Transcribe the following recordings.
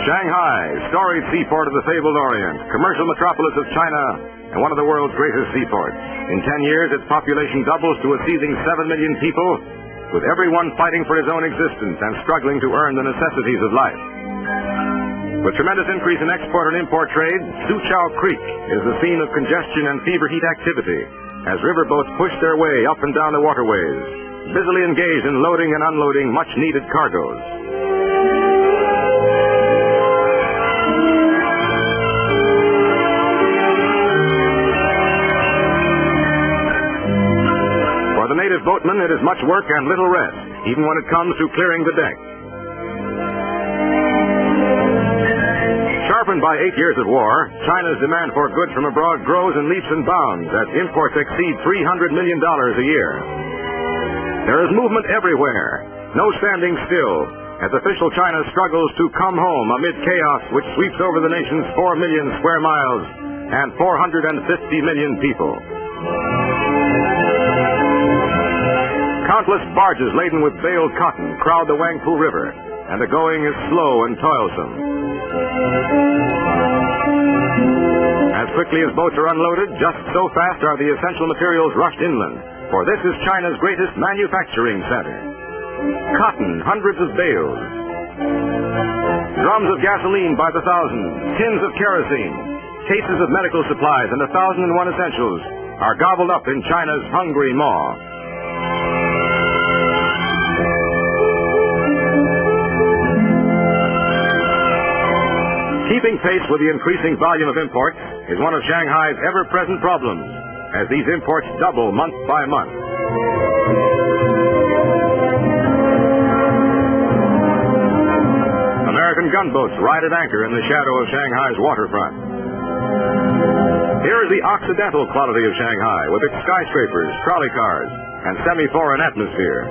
Shanghai, storied seaport of the fabled Orient, commercial metropolis of China, and one of the world's greatest seaports. In 10 years, its population doubles to a seething 7 million people, with everyone fighting for his own existence and struggling to earn the necessities of life. With tremendous increase in export and import trade, Suchow Creek is the scene of congestion and fever heat activity as riverboats push their way up and down the waterways, busily engaged in loading and unloading much-needed cargoes. For the native boatman, it is much work and little rest, even when it comes to clearing the deck. Sharpened by 8 years of war, China's demand for goods from abroad grows in leaps and bounds as imports exceed $300 million a year. There is movement everywhere, no standing still, as official China struggles to come home amid chaos which sweeps over the nation's 4 million square miles and 450 million people. Countless barges laden with baled cotton crowd the Wangpu River, and the going is slow and toilsome. As quickly as boats are unloaded, just so fast are the essential materials rushed inland, for this is China's greatest manufacturing center. Cotton, hundreds of bales. Drums of gasoline by the thousand, tins of kerosene, cases of medical supplies, and 1,001 essentials are gobbled up in China's hungry maw. Keeping pace with the increasing volume of imports is one of Shanghai's ever-present problems, as these imports double month by month. American gunboats ride at anchor in the shadow of Shanghai's waterfront. Here is the Occidental quality of Shanghai, with its skyscrapers, trolley cars, and semi-foreign atmosphere.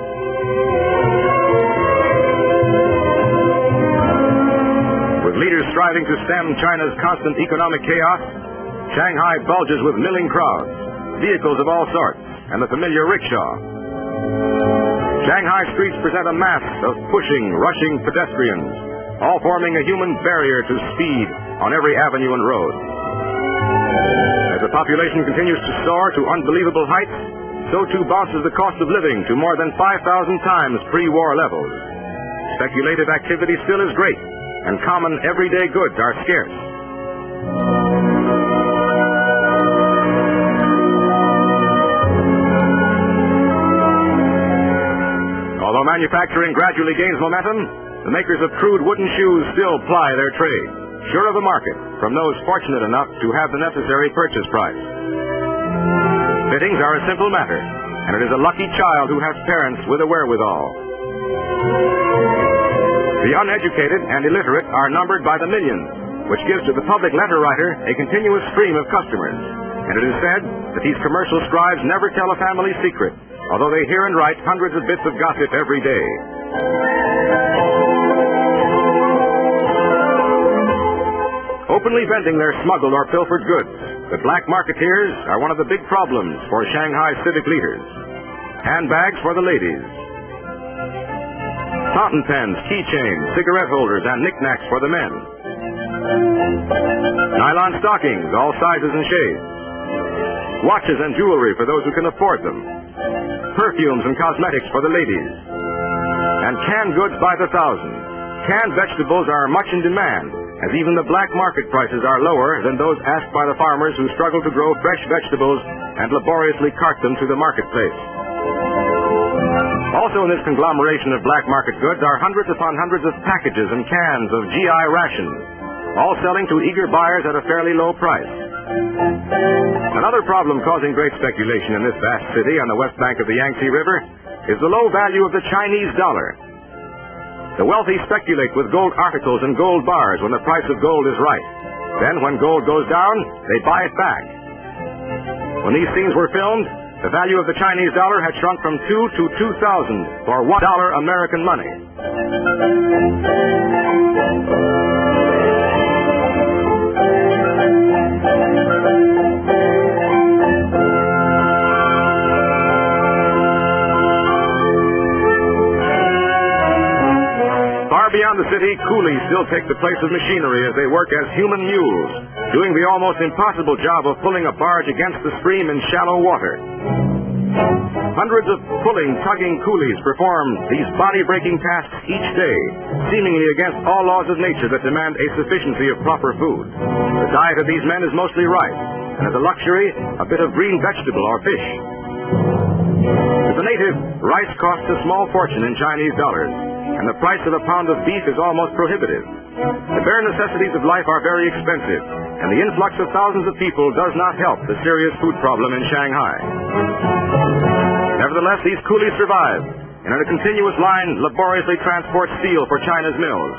With leaders striving to stem China's constant economic chaos, Shanghai bulges with milling crowds, vehicles of all sorts, and the familiar rickshaw. Shanghai streets present a mass of pushing, rushing pedestrians, all forming a human barrier to speed on every avenue and road. As the population continues to soar to unbelievable heights, so too bounces the cost of living to more than 5,000 times pre-war levels. Speculative activity still is great, and common everyday goods are scarce. Although manufacturing gradually gains momentum, the makers of crude wooden shoes still ply their trade, sure of a market from those fortunate enough to have the necessary purchase price. Fittings are a simple matter, and it is a lucky child who has parents with a wherewithal. The uneducated and illiterate are numbered by the millions, which gives to the public letter writer a continuous stream of customers. And it is said that these commercial scribes never tell a family secret, although they hear and write hundreds of bits of gossip every day. Openly vending their smuggled or pilfered goods, the black marketeers are one of the big problems for Shanghai civic leaders. Handbags for the ladies, fountain pens, keychains, cigarette holders, and knickknacks for the men. Nylon stockings, all sizes and shades. Watches and jewelry for those who can afford them. Perfumes and cosmetics for the ladies. And canned goods by the thousand. Canned vegetables are much in demand, as even the black market prices are lower than those asked by the farmers who struggle to grow fresh vegetables and laboriously cart them to the marketplace. Also in this conglomeration of black market goods are hundreds upon hundreds of packages and cans of GI rations, all selling to eager buyers at a fairly low price. Another problem causing great speculation in this vast city on the west bank of the Yangtze River is the low value of the Chinese dollar. The wealthy speculate with gold articles and gold bars when the price of gold is right. Then when gold goes down, they buy it back. When these scenes were filmed, the value of the Chinese dollar had shrunk from 2 to 2,000 for $1 American money. Far beyond the city, coolies still take the place of machinery as they work as human mules, doing the almost impossible job of pulling a barge against the stream in shallow water. Hundreds of pulling, tugging coolies perform these body-breaking tasks each day, seemingly against all laws of nature that demand a sufficiency of proper food. The diet of these men is mostly rice, and as a luxury, a bit of green vegetable or fish. To the native, rice costs a small fortune in Chinese dollars, and the price of a pound of beef is almost prohibitive. The bare necessities of life are very expensive, and the influx of thousands of people does not help the serious food problem in Shanghai. Nevertheless, these coolies survive, and in a continuous line laboriously transport steel for China's mills,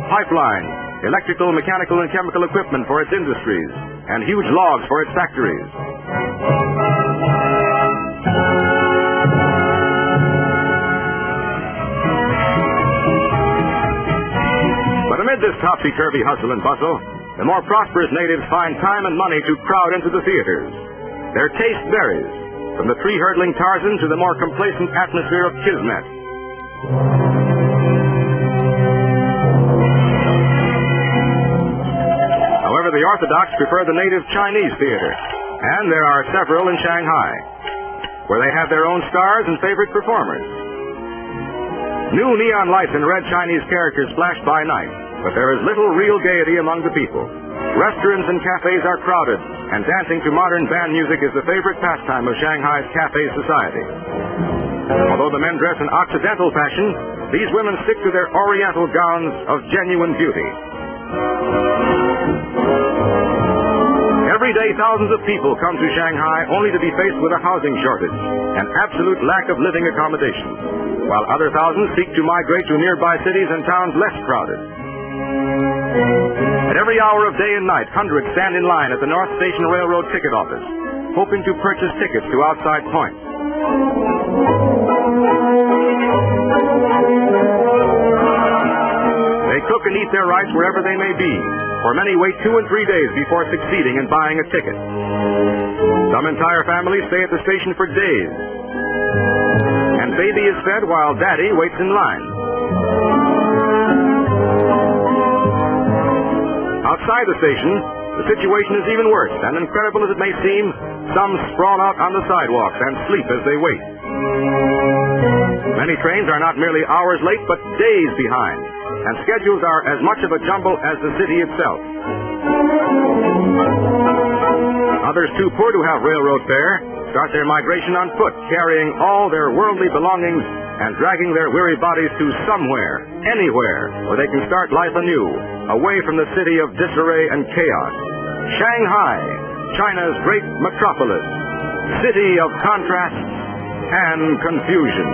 pipelines, electrical, mechanical, and chemical equipment for its industries, and huge logs for its factories. But amid this topsy-turvy hustle and bustle, the more prosperous natives find time and money to crowd into the theaters. Their taste varies, from the tree-hurdling Tarzan to the more complacent atmosphere of Kismet. However, the Orthodox prefer the native Chinese theater, and there are several in Shanghai, where they have their own stars and favorite performers. New neon lights and red Chinese characters flash by night, but there is little real gaiety among the people. Restaurants and cafes are crowded, and dancing to modern band music is the favorite pastime of Shanghai's cafe society. Although the men dress in Occidental fashion, these women stick to their Oriental gowns of genuine beauty. Every day, thousands of people come to Shanghai only to be faced with a housing shortage and absolute lack of living accommodations, while other thousands seek to migrate to nearby cities and towns less crowded. At every hour of day and night, hundreds stand in line at the North Station Railroad ticket office, hoping to purchase tickets to outside points. They cook and eat their rice wherever they may be, for many wait 2 and 3 days before succeeding in buying a ticket. Some entire families stay at the station for days, and baby is fed while daddy waits in line. Outside the station, the situation is even worse, and incredible as it may seem, some sprawl out on the sidewalks and sleep as they wait. Many trains are not merely hours late, but days behind, and schedules are as much of a jumble as the city itself. Others too poor to have railroad fare start their migration on foot, carrying all their worldly belongings and dragging their weary bodies to somewhere, anywhere, where they can start life anew, away from the city of disarray and chaos. Shanghai, China's great metropolis, city of contrasts and confusion.